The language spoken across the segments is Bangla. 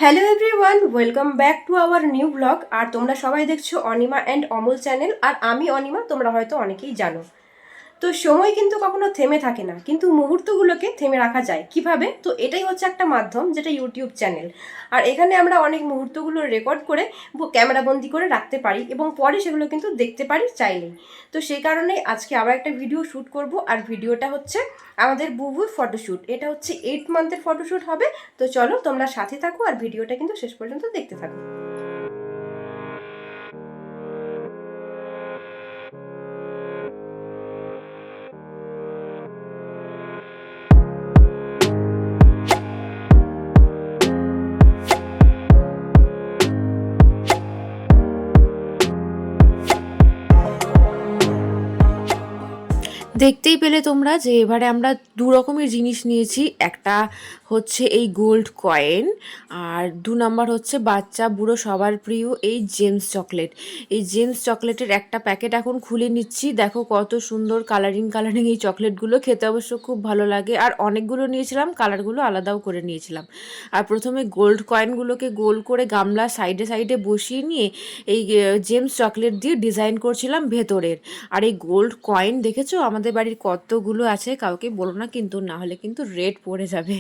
Hello everyone, welcome back to our new blog. আর তোমরা সবাই দেখছো অনিমা অ্যান্ড অমল চ্যানেল। আর আমি অনিমা, তোমরা হয়তো অনেকেই জানো। তো সময় কিন্তু কখনো থেমে থাকে না, কিন্তু মুহূর্তগুলোকে থেমে রাখা যায় কিভাবে? তো এটাই হচ্ছে একটা মাধ্যম, যেটা ইউটিউব চ্যানেল। আর এখানে আমরা অনেক মুহূর্তগুলো রেকর্ড করে ক্যামেরাবন্দি করে রাখতে পারি এবং পরে সেগুলো কিন্তু দেখতে পারি চাইলেই। তো সেই কারণেই আজকে আবার একটা ভিডিও শ্যুট করব। আর ভিডিওটা হচ্ছে আমাদের বুবুর ফটোশ্যুট। এটা হচ্ছে 8 মান্থের ফটোশ্যুট হবে। তো চলো তোমরা সাথে থাকো আর ভিডিওটা কিন্তু শেষ পর্যন্ত দেখতে থাকো। দেখতেই পেলে তোমরা যে এবারে আমরা দু রকমের জিনিস নিয়েছি। একটা হচ্ছে এই গোল্ড কয়েন, আর 2 নাম্বার হচ্ছে বাচ্চা বুড়ো সবার প্রিয় এই জেমস চকলেট। এই জেমস চকলেটের একটা প্যাকেট এখন খুলে নিচ্ছি। দেখো কত সুন্দর কালারিং কালারিং এই চকলেটগুলো, খেতে অবশ্য খুব ভালো লাগে। আর অনেকগুলো নিয়েছিলাম, কালারগুলো আলাদাও করে নিয়েছিলাম। আর প্রথমে গোল্ড কয়েনগুলোকে গোল করে গামলা সাইডে সাইডে বসিয়ে নিয়ে এই জেমস চকলেট দিয়ে ডিজাইন করছিলাম ভেতরের। আর এই গোল্ড কয়েন দেখেছো আমাদের বাড়ির কতগুলো আছে, কাউকে বলো না কিন্তু, না হলে কিন্তু রেট পড়ে যাবে।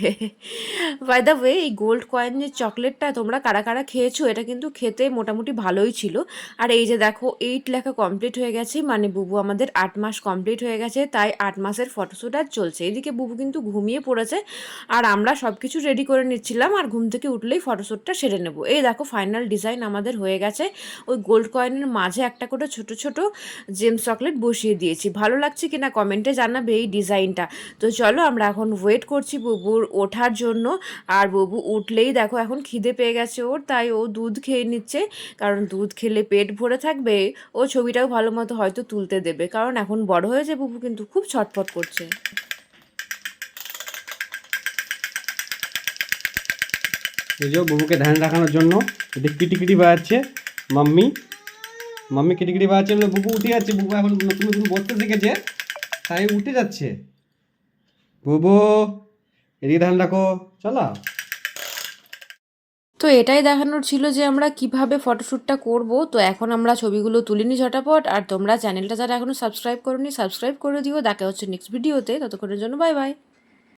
বাই দ্য ওয়ে, এই গোল্ড কয়েন যে চকলেটটা তোমরা কারা কারা খেয়েছো, এটা কিন্তু খেতে মোটামুটি ভালোই ছিল। আর এই যে দেখো 8 লেখা কমপ্লিট হয়ে গেছে, মানে বুবু আমাদের 8 মাস কমপ্লিট হয়ে গেছে, তাই 8 মাসের ফটোশ্যুট আর চলছে। এদিকে বুবু কিন্তু ঘুমিয়ে পড়েছে আর আমরা সব কিছু রেডি করে নিচ্ছিলাম, আর ঘুম থেকে উঠলেই ফটোশ্যুটটা সেরে নেবো। এই দেখো ফাইনাল ডিজাইন আমাদের হয়ে গেছে। ওই গোল্ড কয়েনের মাঝে একটা করে ছোট ছোট জেমস চকলেট বসিয়ে দিয়েছি। ভালো লাগছে কিনা কমেন্টে জানাবে এই ডিজাইনটা। তো চলো আমরা এখন ওয়েট করছি বুবুর ওঠার জন্য। আর বুবু উঠলেই দেখো এখন খিদে পেয়ে গেছে ওর, তাই ও দুধ খেয়ে নিচ্ছে। কারণ দুধ খেলে পেট ভরে থাকবে, ও ছবিটাও ভালো মতো হয়তো তুলতে দেবে, কারণ এখন বড় হয়েছে বুবু, কিন্তু খুব ছটফট করছে। এই যে বুবুকে ধ্যান রাখানোর জন্য এদিকে কিটিকিটি বাজাচ্ছে মাম্মি। মাম্মি কিটিকিটি বাজাচ্ছে বলে বুবু উঠে যাচ্ছে। বুবু এখন নতুন নতুন বসতে শিখেছে, তাই উঠে যাচ্ছে। বুবু এদিকে ধ্যান রাখো, চলো। তো এটাই দেখানোর ছিল যে আমরা কিভাবে ফটোশ্যুটটা করব। তো এখন আমরা ছবিগুলো তুলিনি ঝটাপট। আর তোমরা চ্যানেলটা যারা এখনো সাবস্ক্রাইব করোনি, সাবস্ক্রাইব করে দিও। দেখা হচ্ছে নেক্সট ভিডিওতে, ততক্ষণের জন্য বাই বাই।